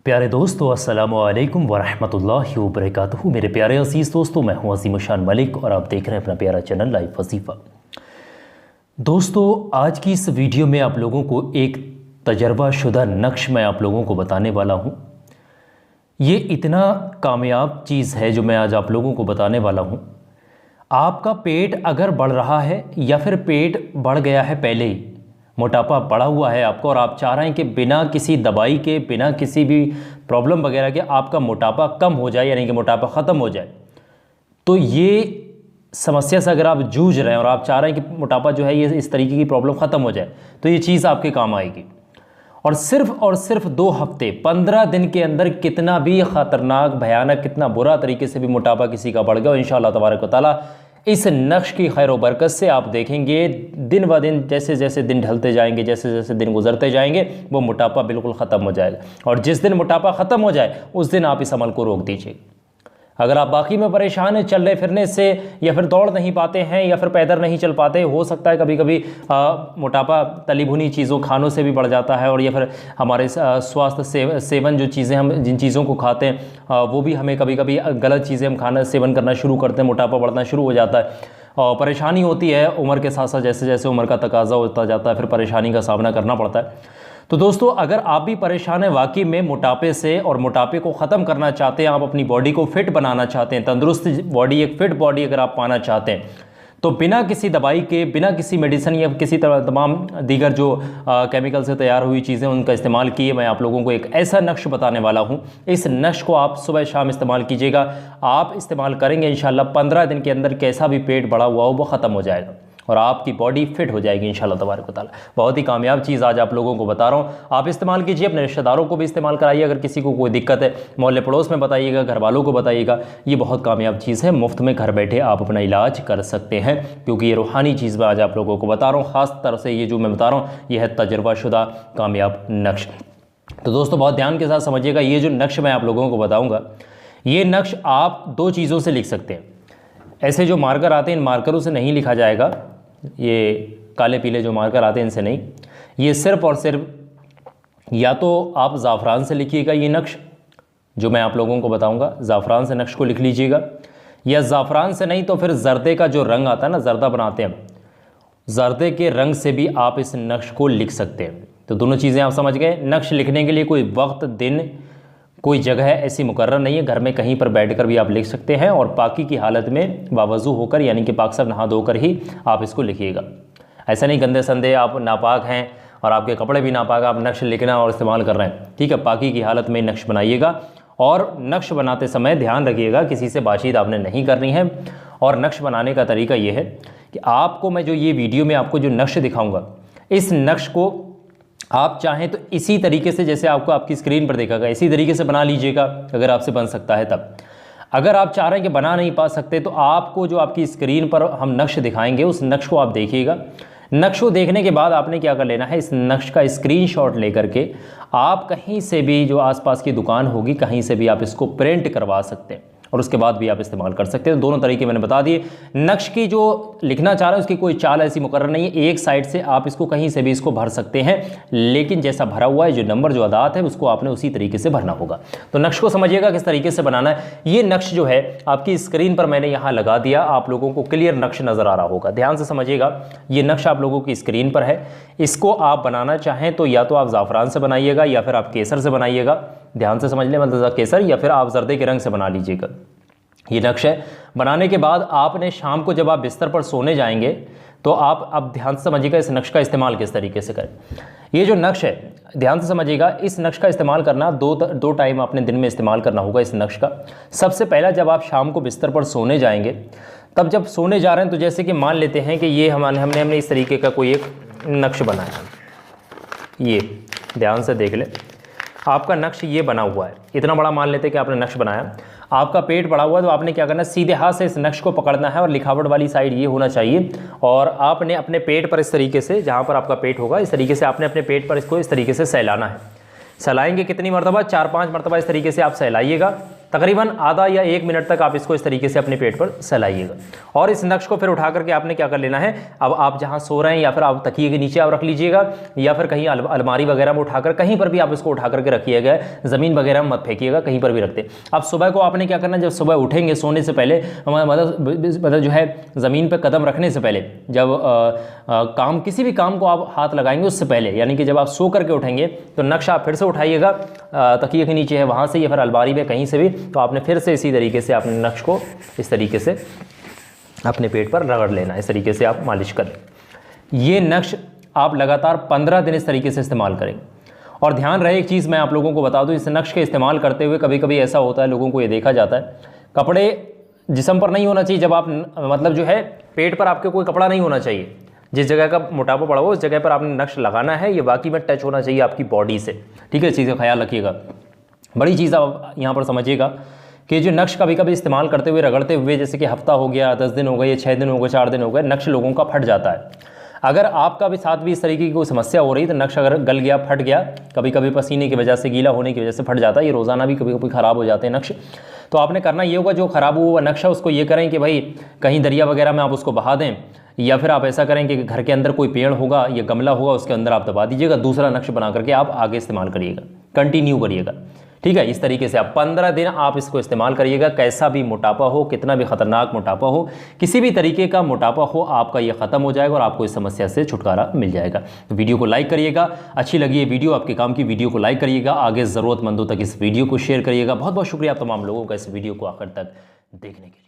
प्यारे दोस्तों, अस्सलामु अलैकुम वरहमतुल्लाहि वबरकातुहू। मेरे प्यारे अजीज़ दोस्तों, मैं हूं अज़ीम शान मलिक और आप देख रहे हैं अपना प्यारा चैनल लाइफ वजीफ़ा। दोस्तों, आज की इस वीडियो में आप लोगों को एक तजर्बा शुदा नक्श मैं आप लोगों को बताने वाला हूं। ये इतना कामयाब चीज़ है जो मैं आज आप लोगों को बताने वाला हूं। आपका पेट अगर बढ़ रहा है या फिर पेट बढ़ गया है, पहले ही मोटापा बढ़ा हुआ है आपको और आप चाह रहे हैं कि बिना किसी दवाई के, बिना किसी भी प्रॉब्लम वगैरह के आपका मोटापा कम हो जाए, यानी कि मोटापा ख़त्म हो जाए, तो ये समस्या से अगर आप जूझ रहे हैं और आप चाह रहे हैं कि मोटापा जो है ये इस तरीके की प्रॉब्लम ख़त्म हो जाए, तो ये चीज़ आपके काम आएगी। और सिर्फ 2 हफ्ते 15 दिन के अंदर कितना भी ख़तरनाक, भयानक, कितना बुरा तरीके से भी मोटापा किसी का बढ़ गया, इंशाअल्लाह तबारक व तआला इस नक्श की खैर व बरकत से आप देखेंगे दिन ब दिन, जैसे जैसे दिन ढलते जाएंगे, जैसे जैसे दिन गुजरते जाएंगे, वो मोटापा बिल्कुल ख़त्म हो जाएगा। और जिस दिन मोटापा ख़त्म हो जाए उस दिन आप इस अमल को रोक दीजिए। अगर आप बाकी में परेशान हैं चलने फिरने से, या फिर दौड़ नहीं पाते हैं, या फिर पैदल नहीं चल पाते, हो सकता है कभी कभी मोटापा तली भुनी चीज़ों, खानों से भी बढ़ जाता है, और या फिर हमारे स्वास्थ्य सेवन जो चीज़ें हम जिन चीज़ों को खाते हैं वो भी हमें कभी कभी गलत चीज़ें हम खाना सेवन करना शुरू करते हैं, मोटापा बढ़ना शुरू हो जाता है और परेशानी होती है। उम्र के साथ साथ जैसे जैसे उम्र का तकाजा होता जाता है फिर परेशानी का सामना करना पड़ता है। तो दोस्तों, अगर आप भी परेशान हैं वाकई में मोटापे से और मोटापे को ख़त्म करना चाहते हैं, आप अपनी बॉडी को फिट बनाना चाहते हैं, तंदुरुस्त बॉडी, एक फिट बॉडी अगर आप पाना चाहते हैं, तो बिना किसी दवाई के, बिना किसी मेडिसिन या किसी तरह तमाम दीगर जो केमिकल से तैयार हुई चीज़ें उनका इस्तेमाल किए, मैं आप लोगों को एक ऐसा नक्श बताने वाला हूँ। इस नक्श को आप सुबह शाम इस्तेमाल कीजिएगा। आप इस्तेमाल करेंगे इंशाल्लाह 15 दिन के अंदर कैसा भी पेट बढ़ा हुआ हो वो ख़त्म हो जाएगा और आपकी बॉडी फिट हो जाएगी इंशाल्लाह तबारक व तआला। बहुत ही कामयाब चीज़ आज आप लोगों को बता रहा हूँ। आप इस्तेमाल कीजिए, अपने रिश्तेदारों को भी इस्तेमाल कराइए, अगर किसी को कोई दिक्कत है मोहल्ले पड़ोस में बताइएगा, घर वालों को बताइएगा। ये बहुत कामयाब चीज़ है, मुफ्त में घर बैठे आप अपना इलाज कर सकते हैं, क्योंकि ये रूहानी चीज़ मैं आज आप लोगों को बता रहा हूँ। ख़ास तरह से ये जो मैं बता रहा हूँ ये है तजर्बा शुदा कामयाब नक्श। तो दोस्तों, बहुत ध्यान के साथ समझिएगा। ये जो नक्श मैं आप लोगों को बताऊँगा, ये नक्श आप 2 चीज़ों से लिख सकते हैं। ऐसे जो मार्कर आते हैं, इन मार्करों से नहीं लिखा जाएगा, ये काले पीले जो मार्कर आते हैं इनसे नहीं। ये सिर्फ़ और सिर्फ या तो आप ज़ाफ़रान से लिखिएगा, ये नक्श जो मैं आप लोगों को बताऊंगा, ज़ाफ़रान से नक्श को लिख लीजिएगा, या ज़ाफ़रान से नहीं तो फिर जर्दे का जो रंग आता है ना, जर्दा बनाते हैं, जर्दे के रंग से भी आप इस नक्श को लिख सकते हैं। तो दोनों चीज़ें आप समझ गए। नक्श लिखने के लिए कोई वक्त, दिन, कोई जगह ऐसी मुकर्रर नहीं है, घर में कहीं पर बैठकर भी आप लिख सकते हैं और पाकी की हालत में बावजू होकर, यानी कि पाक साफ नहा धोकर ही आप इसको लिखिएगा। ऐसा नहीं गंदे संदे आप नापाक हैं और आपके कपड़े भी नापाक, आप नक्श लिखना और इस्तेमाल कर रहे हैं, ठीक है। पाकी की हालत में नक्श बनाइएगा और नक्श बनाते समय ध्यान रखिएगा किसी से बातचीत आपने नहीं करनी है। और नक्श बनाने का तरीका ये है कि आपको मैं जो ये वीडियो में आपको जो नक्श दिखाऊँगा, इस नक्श को आप चाहें तो इसी तरीके से, जैसे आपको आपकी स्क्रीन पर देखा गया, इसी तरीके से बना लीजिएगा अगर आपसे बन सकता है तब। अगर आप चाह रहे हैं कि बना नहीं पा सकते तो आपको जो आपकी स्क्रीन पर हम नक्श दिखाएंगे उस नक्श को आप देखिएगा। नक्श को देखने के बाद आपने क्या कर लेना है, इस नक्श का स्क्रीनशॉट लेकर के आप कहीं से भी, जो आसपास की दुकान होगी, कहीं से भी आप इसको प्रिंट करवा सकते हैं और उसके बाद भी आप इस्तेमाल कर सकते हैं। दोनों तरीके मैंने बता दिए। नक्श की जो लिखना चाह रहे हैं उसकी कोई चाल ऐसी मुकर्रर नहीं है, एक साइड से आप इसको कहीं से भी इसको भर सकते हैं, लेकिन जैसा भरा हुआ है, जो नंबर, जो अदात है, उसको आपने उसी तरीके से भरना होगा। तो नक्श को समझिएगा किस तरीके से बनाना है। ये नक्श जो है आपकी स्क्रीन पर मैंने यहाँ लगा दिया, आप लोगों को क्लियर नक्श नज़र आ रहा होगा। ध्यान से समझिएगा, ये नक्श आप लोगों की स्क्रीन पर है। इसको आप बनाना चाहें तो या तो आप ज़ाफ़रान से बनाइएगा या फिर आप केसर से बनाइएगा। ध्यान से समझ लें, मतलब केसर, या फिर आप जर्दे के रंग से बना लीजिएगा। ये नक्श है। बनाने के बाद आपने शाम को जब आप बिस्तर पर सोने जाएंगे तो आप अब ध्यान से समझिएगा इस नक्श का इस्तेमाल किस तरीके से करें। ये जो नक्श है, ध्यान से समझिएगा, इस नक्श का इस्तेमाल करना दो टाइम आपने दिन में इस्तेमाल करना होगा इस नक्श का। सबसे पहला, जब आप शाम को बिस्तर पर सोने जाएंगे, तब जब सोने जा रहे हैं तो जैसे कि मान लेते हैं कि ये हमने इस तरीके का कोई एक नक्श बनाया, ये ध्यान से देख ले, आपका नक्श ये बना हुआ है, इतना बड़ा मान लेते हैं कि आपने नक्श बनाया। आपका पेट बढ़ा हुआ है तो आपने क्या करना है, सीधे हाथ से इस नक्श को पकड़ना है और लिखावट वाली साइड ये होना चाहिए, और आपने अपने पेट पर इस तरीके से, जहाँ पर आपका पेट होगा, इस तरीके से आपने अपने पेट पर इसको इस तरीके से सहलाना है। सहलाएंगे कितनी मरतबा? 4-5 मरतबा इस तरीके से आप सहलाइएगा। तकरीबन आधा या 1 मिनट तक आप इसको इस तरीके से अपने पेट पर सहलाइएगा। और इस नक्श को फिर उठा करके आपने क्या कर लेना है, अब आप जहाँ सो रहे हैं या फिर आप तकिए के नीचे आप रख लीजिएगा, या फिर कहीं अलमारी वगैरह में उठाकर कहीं पर भी आप इसको उठा करके रखिएगा, ज़मीन वगैरह में मत फेंकिएगा, कहीं पर भी रखते। अब सुबह को आपने क्या करना, जब सुबह उठेंगे सोने से पहले, मतलब जो है ज़मीन पर कदम रखने से पहले, जब काम किसी भी काम को आप हाथ लगाएंगे उससे पहले, यानी कि जब आप सो करके उठेंगे तो नक्श आप फिर से उठाइएगा, तकिए के नीचे है वहाँ से या फिर अलमारी में कहीं से भी, तो आपने फिर से इसी तरीके से आपने नक्श को इस तरीके से अपने पेट पर रगड़ लेना, इस तरीके से आप मालिश करें। ये नक्श आप लगातार 15 दिन इस तरीके से इस्तेमाल करें। और ध्यान रहे एक चीज़ मैं आप लोगों को बता दूं, इस नक्श के इस्तेमाल करते हुए कभी कभी ऐसा होता है, लोगों को ये देखा जाता है, कपड़े जिस्म पर नहीं होना चाहिए। जब आप मतलब जो है पेट पर आपके कोई कपड़ा नहीं होना चाहिए, जिस जगह का मोटापा पड़ा हो उस जगह पर आपने नक्श लगाना है, ये बाकी में टच होना चाहिए आपकी बॉडी से, ठीक है। इस चीज़ का ख्याल रखिएगा। बड़ी चीज़ आप यहाँ पर समझिएगा कि जो नक्श कभी कभी इस्तेमाल करते हुए रगड़ते हुए, जैसे कि हफ्ता हो गया, 10 दिन हो गए, 6 दिन हो गए, 4 दिन हो गए, नक्श लोगों का फट जाता है। अगर आपका भी साथ भी इस तरीके की कोई समस्या हो रही है तो नक्श अगर गल गया, फट गया, कभी कभी पसीने की वजह से, गीला होने की वजह से फट जाता है, ये रोज़ाना भी कभी कभी ख़राब हो जाते हैं नक्श, तो आपने करना ये होगा, जो ख़राब हुआ नक्श है उसको ये करें कि भाई कहीं दरिया वगैरह में आप उसको बहा दें, या फिर आप ऐसा करें कि घर के अंदर कोई पेड़ होगा या गमला होगा उसके अंदर आप दबा दीजिएगा, दूसरा नक्श बना करके आप आगे इस्तेमाल करिएगा, कंटिन्यू करिएगा, ठीक है। इस तरीके से आप 15 दिन आप इसको इस्तेमाल करिएगा। कैसा भी मोटापा हो, कितना भी ख़तरनाक मोटापा हो, किसी भी तरीके का मोटापा हो, आपका ये ख़त्म हो जाएगा और आपको इस समस्या से छुटकारा मिल जाएगा। तो वीडियो को लाइक करिएगा, अच्छी लगी ये वीडियो, आपके काम की वीडियो को लाइक करिएगा, आगे ज़रूरतमंदों तक इस वीडियो को शेयर करिएगा। बहुत बहुत शुक्रिया आप तमाम लोगों का इस वीडियो को आखिर तक देखने के लिए।